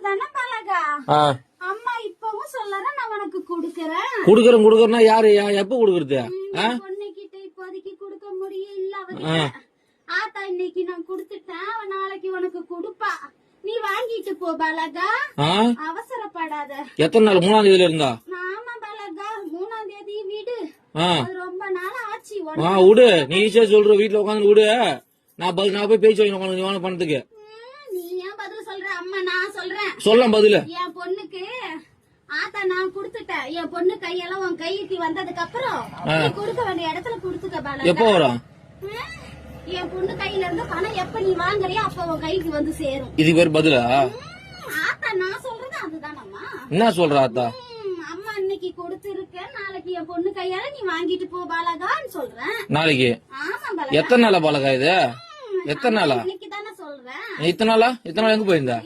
தானே பழகா அம்மா இப்பவும் சொல்லறேன் நான் உனக்கு குடுக்கறேன்னா யாரு எப்ப குடுக்கறது பொண்ணுகிட்ட இப்போதைக்கு கொடுக்க முடியும் இல்ல அவகிட்ட ஆத்தா இன்னைக்கு நான் குடுத்துட்டேன் அவ நாளைக்கு உனக்கு கொடுப்பா நீ வாங்கிட்டு போ பலகா அவசரப்படாத எத்தனை நாள் 3ஆம் தேதியில இருந்தா ஆமா பலகா 3ஆம் தேதி வீடு ரொம்ப நாள் ஆச்சு விடு நீ ஈஸியா சொல்ற வீட்டுல உட்காந்து விடு நான் போய் பேச்சு வாங்கி பணத்துக்கு நீ ஏன் பதில் சொல்ற அம்மா நான் சொல்றேன் சொல்லலாம் பதில் என் பொண்ணுக்கு ஆத்தா நான் குடுத்துட்டேன் என் பொண்ணு கையெல்லாம் உன் கைக்கு வந்ததுக்கு அப்புறம் கொடுக்க வேண்டிய இடத்துல குடுத்துக்க பாலா எப்ப வரும் என் பொண்ணு கையில இருந்து பணம் எப்ப நீ வாங்குறியோ அப்ப உன் கைக்கு வந்து சேரும் இதுக்கு பேர் பதிலா ஆத்தா நான் சொல்றது அதுதானம்மா என்ன சொல்ற ஆத்தா அம்மா இன்னைக்கு கொடுத்திருக்கேன் நாளைக்கு என் பொண்ணு கையால நீ வாங்கிட்டு போ பாலகான்னு சொல்றேன் நாளைக்கு ஆமா பாலகா எத்தனை நாளா பாலகா இது எத்தனை நாளா இன்னைக்கு தானே சொல்றேன் இத்தனை நாளா எங்க போயிருந்தா